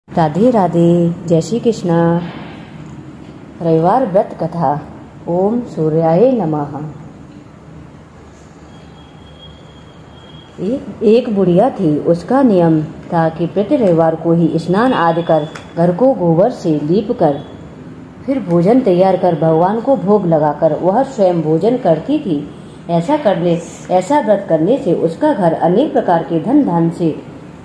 राधे राधे। जय श्री कृष्णा। रविवार व्रत कथा। ओम सूर्याय नमः। एक बुढ़िया थी। उसका नियम था कि प्रति रविवार को ही स्नान आदि कर घर को गोबर से लीप कर फिर भोजन तैयार कर भगवान को भोग लगाकर वह स्वयं भोजन करती थी। ऐसा व्रत करने से उसका घर अनेक प्रकार के धन धान्य से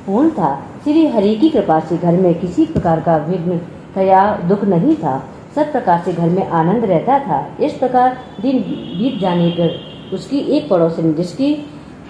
पूर्ण था। श्री हरि की कृपा से घर में किसी प्रकार का विघ्न या दुख नहीं था। सब प्रकार से घर में आनंद रहता था। इस प्रकार दिन बीत जाने पर उसकी एक पड़ोसन, जिसकी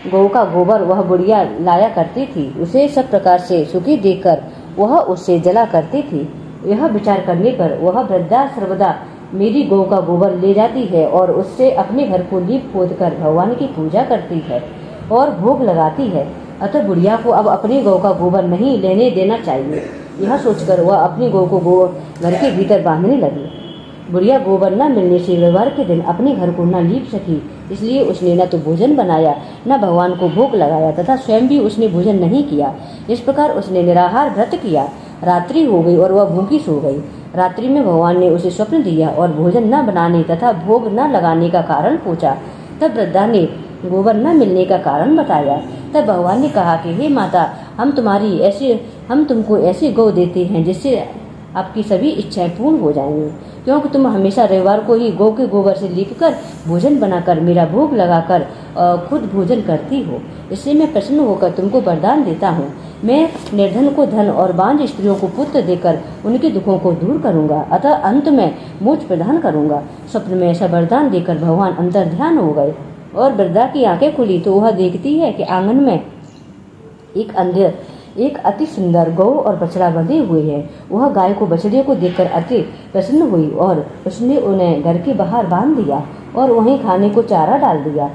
गौ का गोबर वह बुढ़िया लाया करती थी, उसे सब प्रकार से सुखी देखकर वह उससे जला करती थी। यह विचार करने पर वह वृद्धा सर्वदा मेरी गौ का गोबर ले जाती है और उससे अपने घर को लीप पोत कर भगवान की पूजा करती है और भोग लगाती है। अतः बुढ़िया को अब अपनी गौ का गोबर नहीं लेने देना चाहिए। यह सोचकर वह अपनी गौ को घर के भीतर बांधने लगी। बुढ़िया गोबर न मिलने से रविवार के दिन अपने घर को न लीप सकी, इसलिए उसने न तो भोजन बनाया, न भगवान को भोग लगाया तथा स्वयं भी उसने भोजन नहीं किया। इस प्रकार उसने निराहार व्रत किया। रात्रि हो गई और वह भूखी सो गई। रात्रि में भगवान ने उसे स्वप्न दिया और भोजन न बनाने तथा भोग न लगाने का कारण पूछा। तब वृद्धा ने गोबर न मिलने का कारण बताया। तब भगवान ने कहा कि हे माता, हम तुमको ऐसी गौ देते हैं जिससे आपकी सभी इच्छाएं पूर्ण हो जाएंगी, क्योंकि तुम हमेशा रविवार को ही गौ के गोबर से लीपकर भोजन बनाकर मेरा भोग लगाकर खुद भोजन करती हो। इससे मैं प्रसन्न होकर तुमको वरदान देता हूँ। मैं निर्धन को धन और बांझ स्त्रियों को पुत्र देकर उनके दुखों को दूर करूंगा, अतः अंत में मोक्ष प्रदान करूंगा। स्वप्न में ऐसा वरदान देकर भगवान अंतर ध्यान हो गए और वृद्धा की आंखें खुली तो वह देखती है कि आंगन में एक अति सुंदर गौ और बछड़ा बंधे हुए हैं। वह गाय को बछड़े को देखकर अति प्रसन्न हुई और उसने उन्हें घर के बाहर बांध दिया और वहीं खाने को चारा डाल दिया।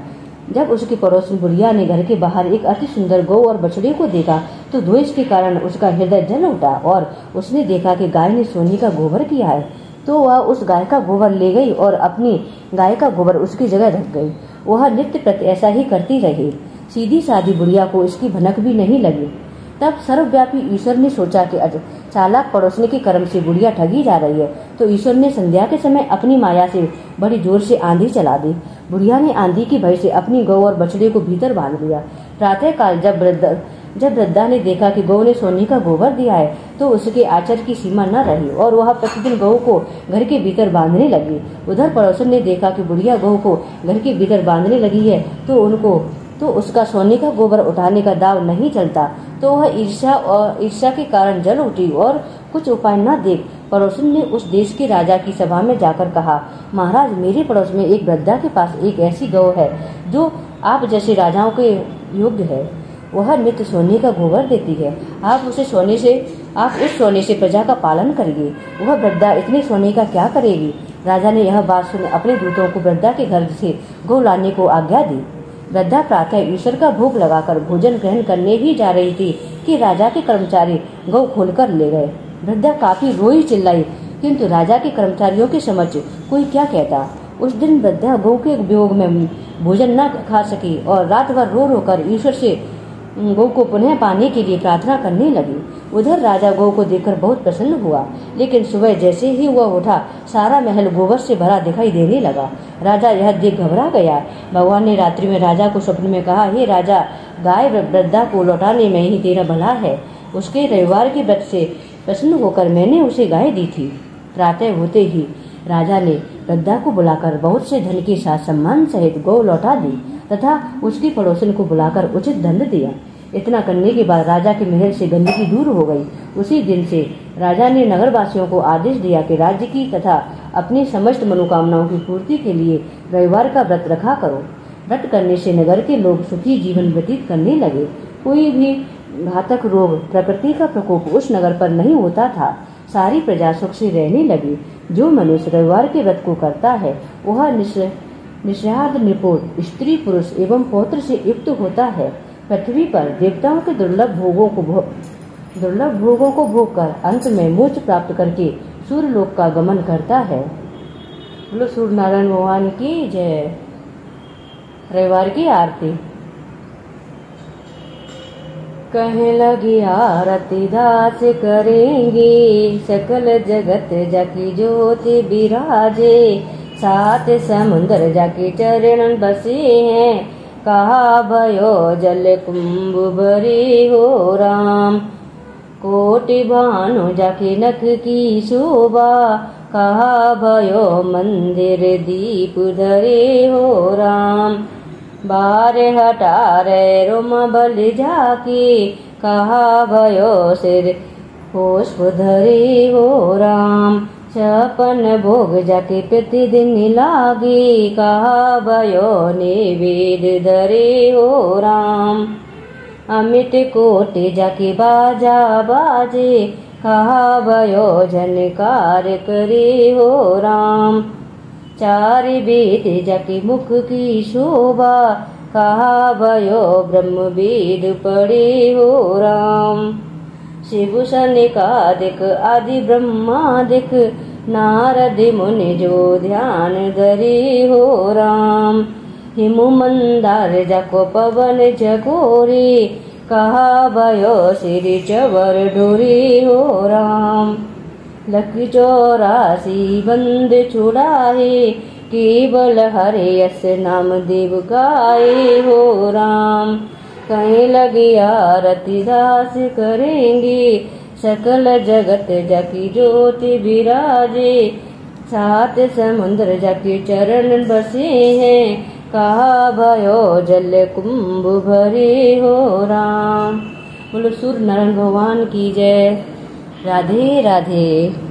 जब उसकी पड़ोसन बुढ़िया ने घर के बाहर एक अति सुंदर गौ और बछड़े को देखा तो द्वेष के कारण उसका हृदय जल उठा और उसने देखा कि गाय ने सोने का गोबर किया है, तो वह उस गाय का गोबर ले गई और अपनी गाय का गोबर उसकी जगह रख गई। वह नित्य प्रति ऐसा ही करती रही। सीधी सादी बुढ़िया को इसकी भनक भी नहीं लगी। तब सर्वव्यापी ईश्वर ने सोचा कि चालाक पड़ोसन के कर्म से बुढ़िया ठगी जा रही है, तो ईश्वर ने संध्या के समय अपनी माया से बड़ी जोर से आंधी चला दी। बुढ़िया ने आंधी की भय से अपनी गौ और बछड़े को भीतर बांध लिया। प्रातः काल जब वृद्धा ने देखा कि गौ ने सोने का गोबर दिया है, तो उसके आचर की सीमा न रही और वह प्रतिदिन गौ को घर के भीतर बांधने लगी। उधर पड़ोसन ने देखा कि बुढ़िया गौ को घर के भीतर बांधने लगी है तो उसका सोने का गोबर उठाने का दाव नहीं चलता, तो वह ईर्ष्या के कारण जल उठी और कुछ उपाय न देख पड़ोसन ने उस देश के राजा की सभा में जाकर कहा, महाराज, मेरे पड़ोस में एक वृद्धा के पास एक ऐसी गौ है जो आप जैसे राजाओं के योग्य है। वह नित्य सोने का गोबर देती है। आप उस सोने से प्रजा का पालन करिए। वह वृद्धा इतने सोने का क्या करेगी? राजा ने यह बात सुन अपने दूतों को वृद्धा के घर से गौ लाने को आज्ञा दी। वृद्धा प्रातः ईश्वर का भोग लगाकर भोजन ग्रहण करने ही जा रही थी कि राजा के कर्मचारी गौ खोलकर ले गए। वृद्धा काफी रोई चिल्लाई, किंतु राजा के कर्मचारियों के समक्ष कोई क्या कहता। उस दिन वृद्धा गौ के वियोग में भोजन न खा सकी और रात भर रो कर ईश्वर से गौ को पुनः पाने के लिए प्रार्थना करने लगी। उधर राजा गौ को देखकर बहुत प्रसन्न हुआ, लेकिन सुबह जैसे ही वह उठा, सारा महल गोबर से भरा दिखाई देने लगा। राजा यह देख घबरा गया। भगवान ने रात्रि में राजा को स्वप्न में कहा, हे राजा, गाय वृद्धा को लौटाने में ही तेरा भला है। उसके रविवार के व्रत से प्रसन्न होकर मैंने उसे गाय दी थी। प्रातः होते ही राजा ने वृद्धा को बुलाकर बहुत से धन के साथ सम्मान सहित गौ लौटा दी तथा उसकी पड़ोसन को बुलाकर उचित दंड दिया। इतना करने के बाद राजा के महल से गंदगी दूर हो गई। उसी दिन से राजा ने नगरवासियों को आदेश दिया कि राज्य की तथा अपनी समस्त मनोकामनाओं की पूर्ति के लिए रविवार का व्रत रखा करो। व्रत करने से नगर के लोग सुखी जीवन व्यतीत करने लगे। कोई भी घातक रोग, प्रकृति का प्रकोप उस नगर पर नहीं होता था। सारी प्रजा सुख से रहने लगी। जो मनुष्य रविवार के व्रत को करता है वह निःस्वार्थ निपुण स्त्री पुरुष एवं पौत्र से युक्त होता है। पृथ्वी पर देवताओं के दुर्लभ भोगों को भोग कर अंत में मोक्ष प्राप्त करके सूर्य लोक का गमन करता है। बोलो सूर्य नारायण भगवान की जय। रविवार की आरती। कहने लगी आरती दास करेंगे, सकल जगत जाकी ज्योति बिराजे, सात समुद्र जाके चरण बसे हैं, कहा भयो जल कुंभ भरे हो राम। कोटि भानु जाके नख की शोभा, कहा भयो मंदिर दीप धरे हो राम। बार हटारे रोम बल जाके, कहा भयो सिर पुष्प धरे हो राम। छपन भोग जाके प्रतिदिन लागे, कहा भयो निवेद धरे हो राम। अमित कोटि जाके बाजा बाजे, कहा भयो झनकार करे हो राम। चार वेद जाके मुख की शोभा, कहा भयो ब्रह्म वेद पढ़े हो राम। शिव सनिकादिक आदि ब्रह्मादिक, नारद मुनि जो ध्यान धरे हो राम। हिमु मंदार जाको पवन जगोरे, कहा भयो श्री चवर डोरे हो राम। लख 84 बंद छुड़ाए, केवल हरे यस नाम देव गाए हो राम। कहीं लगी आरती दास करेंगे, सकल जगत जाकी ज्योति बिराजे, सात समुद्र जाके चरण बसे हैं, कहा भयो जल कुंभ भरे हो राम। बोलो सूर्य नारायण भगवान की जय। राधे राधे।